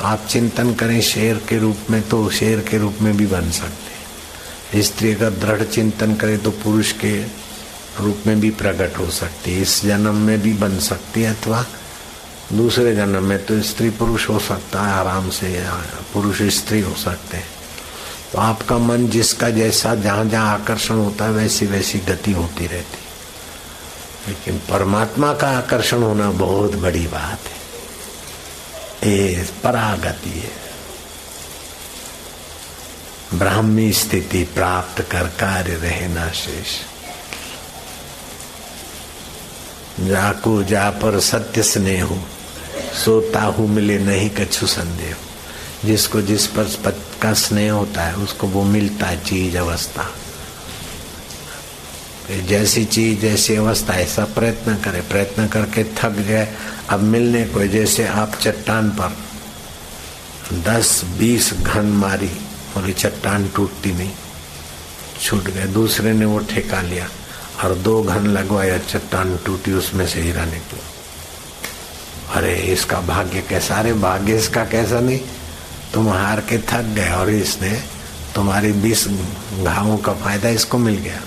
तो आप चिंतन करें शेर के रूप में, तो शेर के रूप में भी बन सकते हैं। स्त्री अगर दृढ़ चिंतन करे तो पुरुष के रूप में भी प्रकट हो सकती है। इस जन्म में भी बन सकती है, अथवा दूसरे जन्म में तो स्त्री पुरुष हो सकता है आराम से, पुरुष स्त्री हो सकते हैं। तो आपका मन जिसका जैसा जहाँ जहाँ आकर्षण होता है वैसी वैसी गति होती रहती। लेकिन परमात्मा का आकर्षण होना बहुत बड़ी बात है, ये परागति है। ब्राह्मी स्थिति प्राप्त कर कार्य रहे ना शेष। जाको जा पर सत्य स्नेह हो, सोता हूँ मिले नहीं कछु संदेह। जिसको जिस पर पद का स्नेह होता है उसको वो मिलता है चीज अवस्था। जैसी चीज जैसी अवस्था ऐसा प्रयत्न करे, प्रयत्न करके थक गए, अब मिलने को। जैसे आप चट्टान पर 10-20 घन मारी, बोली चट्टान टूटती नहीं, छूट गए। दूसरे ने वो ठेका लिया और 2 घन लगवाया, चट्टान टूटी, उसमें से हीरा निकला। अरे इसका भाग्य कैसा, अरे भाग्य इसका कैसा नहीं, तुम हार के थक गए और इसने तुम्हारी 20 घावों का फायदा इसको मिल गया।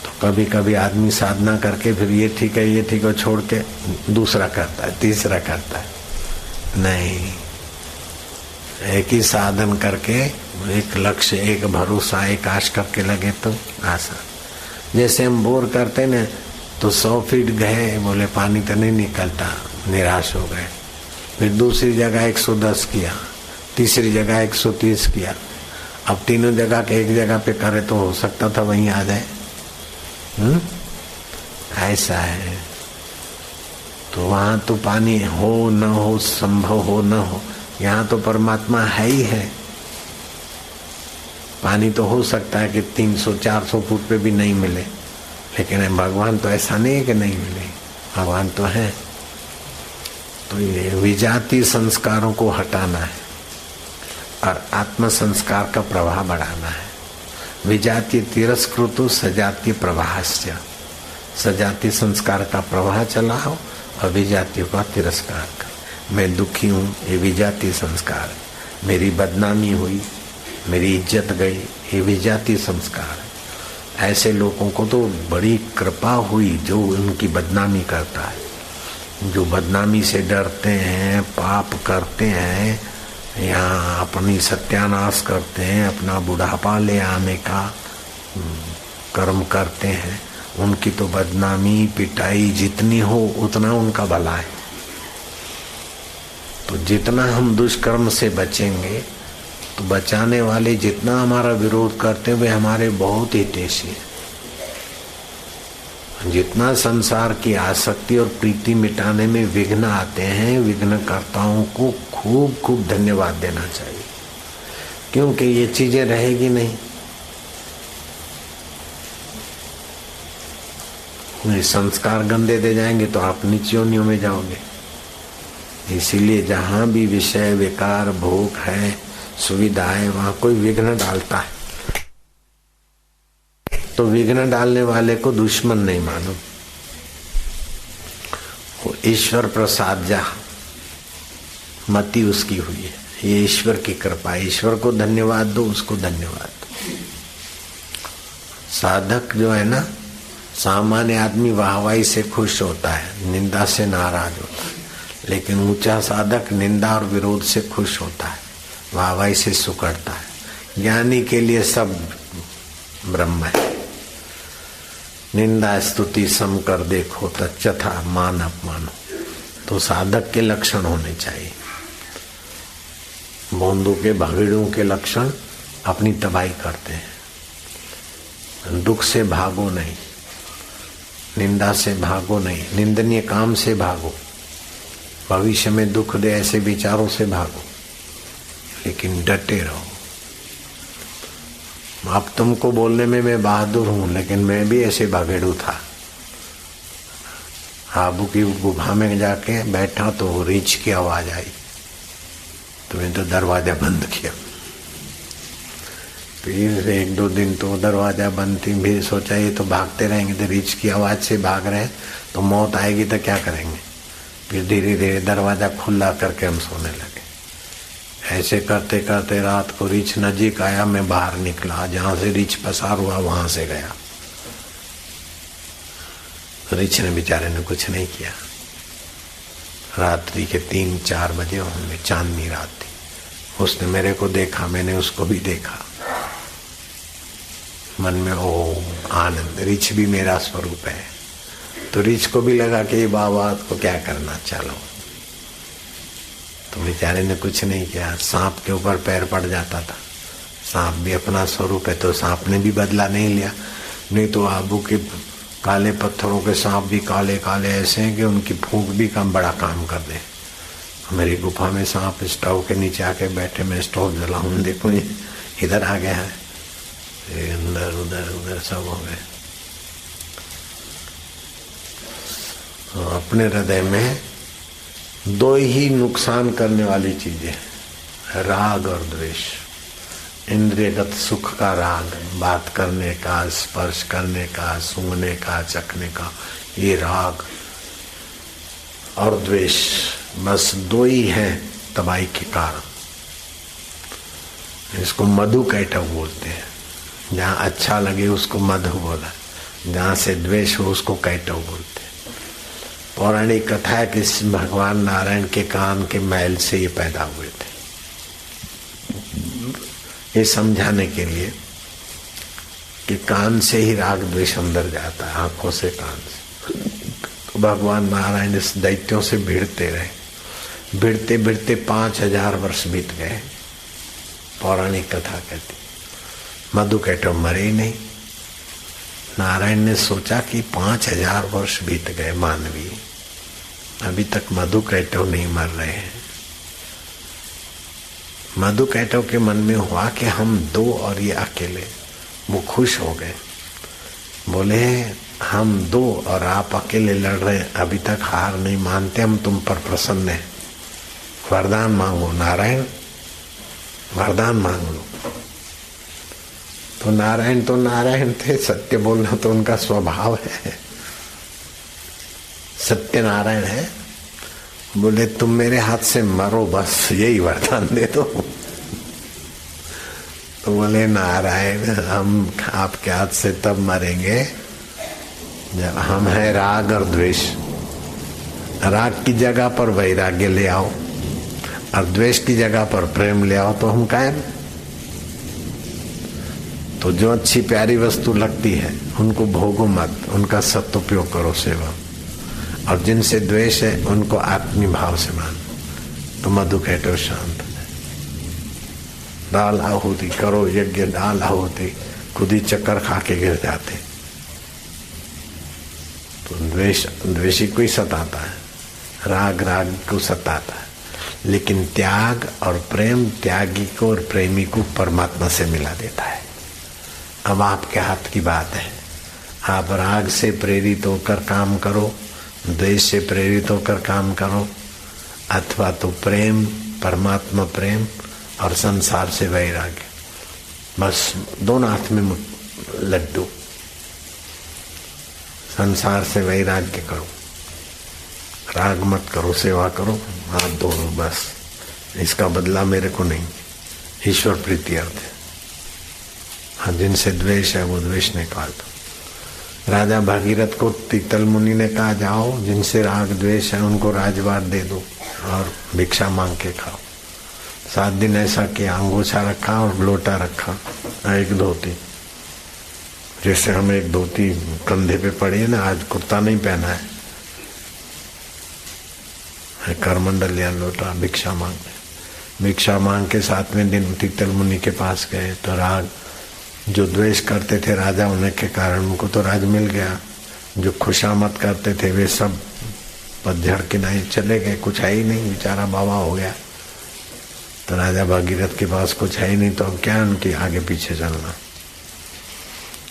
तो कभी कभी आदमी साधना करके फिर ये ठीक है ये ठीक है छोड़ के दूसरा करता है, तीसरा करता है। नहीं, एक ही साधन करके, एक लक्ष्य, एक भरोसा, एक आश करके लगे तो आसान। जैसे हम बोर करते न तो 100 फीट गए, बोले पानी तो नहीं निकलता, निराश हो गए। फिर दूसरी जगह 110 किया, तीसरी जगह 130 किया। अब तीनों जगह के एक जगह पे करे तो हो सकता था वहीं आ जाए। ऐसा है। तो वहां तो पानी हो न हो, संभव हो न हो, यहाँ तो परमात्मा है ही है। पानी तो हो सकता है कि 300-400 फुट पे भी नहीं मिले, लेकिन भगवान तो ऐसा नहीं है कि नहीं मिले, भगवान तो है। तो ये विजातीय संस्कारों को हटाना है और आत्म संस्कार का प्रवाह बढ़ाना है। विजातीय तिरस्कृत सजातीय प्रवाहस्य, सजातीय संस्कार का प्रवाह चलाओ और विजातीय का तिरस्कार कर। मैं दुखी हूँ, ये विजातीय संस्कार है। मेरी बदनामी हुई, मेरी इज्जत गई, ये विजातीय संस्कार है। ऐसे लोगों को तो बड़ी कृपा हुई जो उनकी बदनामी करता है, जो बदनामी से डरते हैं, पाप करते हैं, यहाँ अपनी सत्यानाश करते हैं, अपना बुढ़ापा ले आने का कर्म करते हैं। उनकी तो बदनामी पिटाई जितनी हो उतना उनका भला है। तो जितना हम दुष्कर्म से बचेंगे तो बचाने वाले जितना हमारा विरोध करते हैं वे हमारे बहुत हितैषी हैं। जितना संसार की आसक्ति और प्रीति मिटाने में विघ्न आते हैं, विघ्नकर्ताओं को खूब खूब धन्यवाद देना चाहिए, क्योंकि ये चीजें रहेगी नहीं। संस्कार गंदे दे जाएंगे तो आप नीचियों में जाओगे। इसीलिए जहां भी विषय विकार भोग है, सुविधा है, वहां कोई विघ्न डालता है तो विघ्न डालने वाले को दुश्मन नहीं मानो। वो ईश्वर प्रसाद जा मति उसकी हुई है, ये ईश्वर की कृपा। ईश्वर को धन्यवाद दो, उसको धन्यवाद दो। साधक जो है ना, सामान्य आदमी वाहवाही से खुश होता है, निंदा से नाराज होता है, लेकिन ऊंचा साधक निंदा और विरोध से खुश होता है, वाहवाही से सुकड़ता है। ज्ञानी के लिए सब ब्रह्म है। निंदा स्तुति सम कर देखो तथा मान अपमानो, तो साधक के लक्षण होने चाहिए। बोंदू के भागीड़ों के लक्षण अपनी तबाही करते हैं। दुख से भागो नहीं, निंदा से भागो नहीं, निंदनीय काम से भागो, भविष्य में दुख दे ऐसे विचारों से भागो, लेकिन डटे रहो। अब तुमको बोलने में मैं बहादुर हूं, लेकिन मैं भी ऐसे भागेड़ू था। आबू की गुफा में जाके बैठा तो रीछ की आवाज आई, तो मैंने तो दरवाजा बंद किया। फिर 1-2 दिन तो दरवाजा बंद थी, फिर सोचा ये तो भागते रहेंगे, तो रीछ की आवाज से भाग रहे हैं तो मौत आएगी तो क्या करेंगे। फिर धीरे धीरे दरवाजा खुला करके हम सोने लगे। ऐसे करते करते रात को रीछ नजीक आया, मैं बाहर निकला, जहां से रीछ पसार हुआ वहां से गया। रीछ ने बेचारे ने कुछ नहीं किया। रात्रि के 3-4 बजे होंगे, चांदनी रात थी। उसने मेरे को देखा, मैंने उसको भी देखा। मन में ओ आनंद, रीछ भी मेरा स्वरूप है। तो रीछ को भी लगा कि ये बाबा को क्या करना, चलो। तो बेचारे ने कुछ नहीं किया। सांप के ऊपर पैर पड़ जाता था। सांप भी अपना स्वरूप है, तो सांप ने भी बदला नहीं लिया। नहीं तो आबू के काले पत्थरों के सांप भी काले काले ऐसे हैं कि उनकी फूंक भी कम बड़ा काम कर दे। मेरी गुफा में सांप स्टोव के नीचे आके बैठे, मैं स्टोव जलाऊं, देखो ये इधर आ गया है, अंदर उधर उधर सब हो गए। तो अपने हृदय में 2 ही नुकसान करने वाली चीजें, राग और द्वेष। इंद्रियगत सुख का राग, बात करने का, स्पर्श करने का, सूंघने का, चखने का, ये राग और द्वेष, बस 2 ही हैं तबाही के कारण। इसको मधु कैटव बोलते हैं। जहाँ अच्छा लगे उसको मधु बोला, जहाँ से द्वेष हो उसको कैटव बोलते हैं। पौराणिक कथा है कि भगवान नारायण के कान के मैल से ये पैदा हुए थे। ये समझाने के लिए कि कान से ही राग द्वेष अंदर जाता है, आंखों से, कान से। तो भगवान नारायण इस दैत्यों से भिड़ते रहे। भिड़ते भिड़ते 5000 वर्ष बीत गए। पौराणिक कथा कहती। मधु कैटव मरे ही नहीं। नारायण ने सोचा कि 5000 वर्ष बीत गए मानवी, अभी तक मधु कैटव नहीं मर रहे हैं। मधु कैटव के मन में हुआ कि हम 2 और ये अकेले। वो खुश हो गए, बोले हम 2 और आप अकेले लड़ रहे हैं, अभी तक हार नहीं मानते, हम तुम पर प्रसन्न हैं। वरदान मांगो नारायण, वरदान मांग लो। तो नारायण थे, सत्य बोलना तो उनका स्वभाव है, सत्य नारायण है। बोले तुम मेरे हाथ से मरो, बस यही वरदान दे दो। तो बोले नारायण, हम आपके हाथ से तब मरेंगे जब हम है राग और द्वेष। राग की जगह पर वैराग्य ले आओ और द्वेष की जगह पर प्रेम ले आओ, तो हम कायम। तो जो अच्छी प्यारी वस्तु लगती है उनको भोगो मत, उनका सदुपयोग करो, सेवा। और जिनसे द्वेष है उनको आत्मी भाव से मान, तो मधु कैटव शांत है। दाल आहुति करो, यज्ञ दाल आहुति, खुद ही चक्कर खा के गिर जाते। तो द्वेषी को ही सताता है, राग को सताता है। लेकिन त्याग और प्रेम त्यागी को और प्रेमी को परमात्मा से मिला देता है। अब आपके हाथ की बात है, आप राग से प्रेरित होकर काम करो, द्वेष से प्रेरित होकर काम करो, अथवा तो प्रेम, परमात्मा प्रेम और संसार से वैराग्य, बस दोनों हाथ में लड्डू। संसार से वैराग्य करो, राग मत करो, सेवा करो, हाथ धोलो, बस। इसका बदला मेरे को नहीं, ईश्वर प्रीति अर्थ है। हाँ, जिनसे द्वेष है वो द्वेष निकाल दो। राजा भागीरथ को तीतल मुनि ने कहा, जाओ जिनसे राग द्वेष है उनको राजवार दे दो और भिक्षा मांग के खाओ। 7 दिन ऐसा किया, अंगोछा रखा और लोटा रखा, एक धोती। जैसे हम एक धोती कंधे पे पड़ी है ना, आज कुर्ता नहीं पहना है, करमंडल लिया, लोटा, भिक्षा मांग के 7वें दिन तीतल मुनि के पास गए। तो राग जो द्वेष करते थे राजा होने के कारण उनको तो राज मिल गया, जो खुशामद करते थे वे सब पतझड़ के नहीं चले गए, कुछ है ही नहीं, बेचारा बाबा हो गया। तो राजा भागीरथ के पास कुछ है ही नहीं, तो अब क्या उनके आगे पीछे चलना।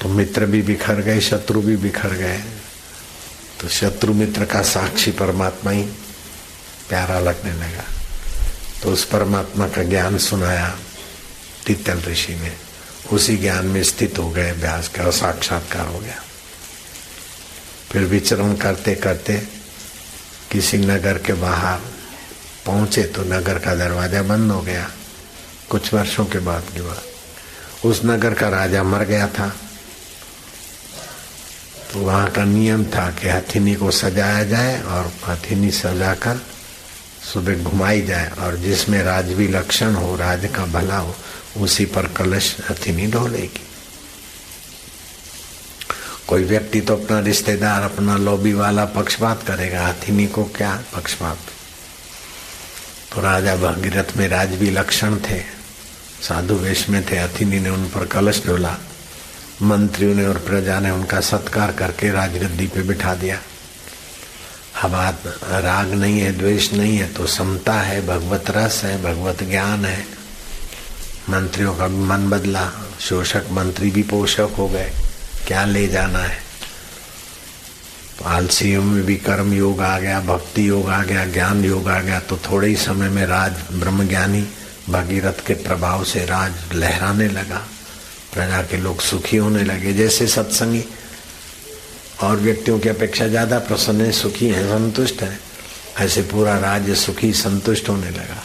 तो मित्र भी बिखर गए, शत्रु भी बिखर गए। तो शत्रु मित्र का साक्षी परमात्मा ही प्यारा लगने लगा। तो उस परमात्मा का ज्ञान सुनाया तीतल ऋषि ने, उसी ज्ञान में स्थित हो गए, अभ्यास का साक्षात्कार हो गया। फिर विचरण करते करते किसी नगर के बाहर पहुंचे तो नगर का दरवाजा बंद हो गया। कुछ वर्षों के बाद की बात। उस नगर का राजा मर गया था, तो वहाँ का नियम था कि हथिनी को सजाया जाए और हथिनी सजाकर सुबह घुमाई जाए, और जिसमें राजवी लक्षण हो, राज का भला हो, उसी पर कलश हथिनी ढोलेगी। कोई व्यक्ति तो अपना रिश्तेदार, अपना लॉबी वाला पक्षपात करेगा, हथिनी को क्या पक्षपात। तो राजा भगीरथ में राजवी लक्षण थे, साधु वेश में थे। हथिनी ने उन पर कलश डोला। मंत्रियों ने और प्रजा ने उनका सत्कार करके राजगद्दी पे बिठा दिया। अब राग नहीं है, द्वेष नहीं है, तो समता है, भगवत रस है, भगवत ज्ञान है। मंत्रियों का मन बदला, शोषक मंत्री भी पोषक हो गए। क्या ले जाना है। तो आलसियों में भी कर्म योग आ गया, भक्ति योग आ गया, ज्ञान योग आ गया। तो थोड़े ही समय में राज ब्रह्मज्ञानी भगीरथ के प्रभाव से राज लहराने लगा। प्रजा के लोग सुखी होने लगे। जैसे सत्संगी और व्यक्तियों की अपेक्षा ज्यादा प्रसन्न है, सुखी है, संतुष्ट है, ऐसे पूरा राज्य सुखी संतुष्ट होने लगा।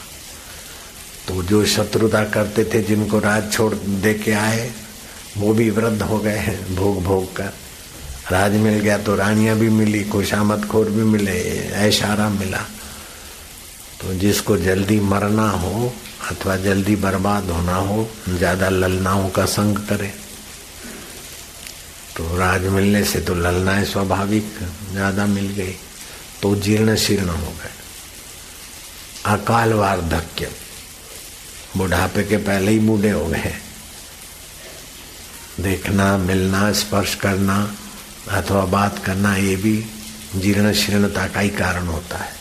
तो जो शत्रुता करते थे, जिनको राज छोड़ दे के आए, वो भी वृद्ध हो गए हैं भोग भोग कर। राज मिल गया तो रानियां भी मिली, खुशामद खोर भी मिले, ऐशारा मिला। तो जिसको जल्दी मरना हो अथवा जल्दी बर्बाद होना हो, ज्यादा ललनाओं का संग करे। तो राज मिलने से तो ललनाएं स्वाभाविक ज्यादा मिल गई, तो जीर्ण शीर्ण हो गए। अकाल वार्धक्य, बुढ़ापे के पहले ही बूढ़े हो गए। देखना, मिलना, स्पर्श करना अथवा बात करना, ये भी जीर्ण शीर्णता का ही कारण होता है।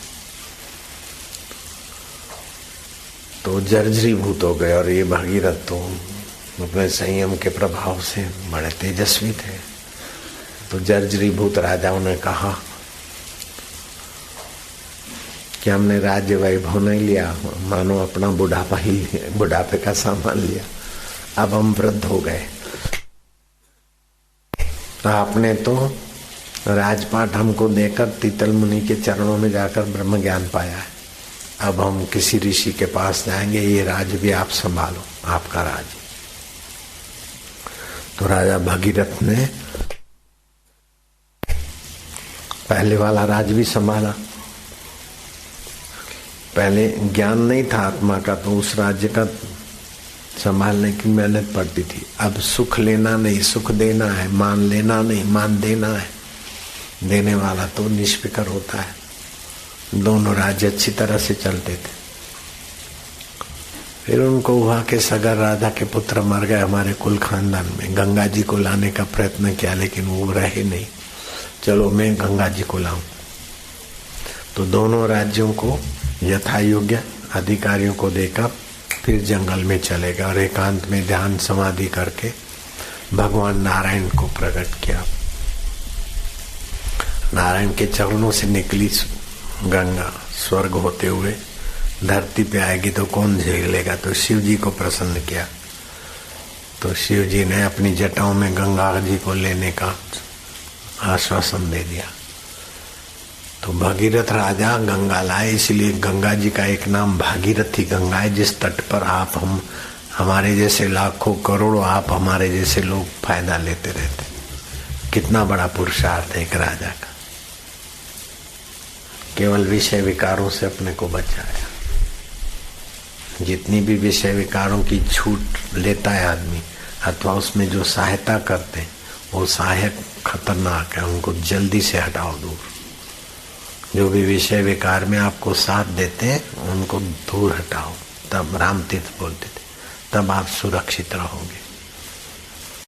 तो जर्जरीभूत हो गए। और ये भगीरथ तो अपने संयम के प्रभाव से बड़े तेजस्वी थे। तो जर्जरीभूत राजाओं ने कहा कि हमने राज्य वैभव नहीं लिया, मानो अपना बुढ़ापा ही, बुढ़ापे का सामान लिया। अब हम वृद्ध हो गए। आपने तो राजपाट हमको देकर तीतल मुनि के चरणों में जाकर ब्रह्म ज्ञान पाया है। अब हम किसी ऋषि के पास जाएंगे, ये राज भी आप संभालो, आपका राज। तो राजा भगीरथ ने पहले वाला राज भी संभाला। पहले ज्ञान नहीं था आत्मा का, तो उस राज्य का संभालने की मेहनत पड़ती थी। अब सुख लेना नहीं, सुख देना है, मान लेना नहीं, मान देना है। देने वाला तो निष्फिकर होता है। दोनों राज्य अच्छी तरह से चलते थे। फिर उनको हुआ कि सगर राजा के पुत्र मर गए हमारे कुल खानदान में। गंगा जी को लाने का प्रयत्न किया, लेकिन वो रहे नहीं। चलो मैं गंगा जी को लाऊं। तो दोनों राज्यों को यथा योग्य अधिकारियों को देकर फिर जंगल में चले गए और एकांत में ध्यान समाधि करके भगवान नारायण को प्रकट किया। नारायण के चरणों से निकली गंगा स्वर्ग होते हुए धरती पे आएगी तो कौन झेलेगा। तो शिव जी को प्रसन्न किया। तो शिव जी ने अपनी जटाओं में गंगा जी को लेने का आश्वासन दे दिया। तो भगीरथ राजा गंगा लाए, इसलिए गंगा जी का एक नाम भागीरथी गंगा है, जिस तट पर आप हम हमारे जैसे लाखों करोड़ों आप हमारे जैसे लोग फायदा लेते रहते। कितना बड़ा पुरुषार्थ है एक राजा का। केवल विषय विकारों से अपने को बचाया। जितनी भी विषय विकारों की छूट लेता है आदमी अथवा उसमें जो सहायता करते हैं, वो सहायक खतरनाक है, उनको जल्दी से हटाओ दूर। जो भी विषय विकार में आपको साथ देते हैं उनको दूर हटाओ। तब रामतीर्थ बोलते थे, तब आप सुरक्षित रहोगे।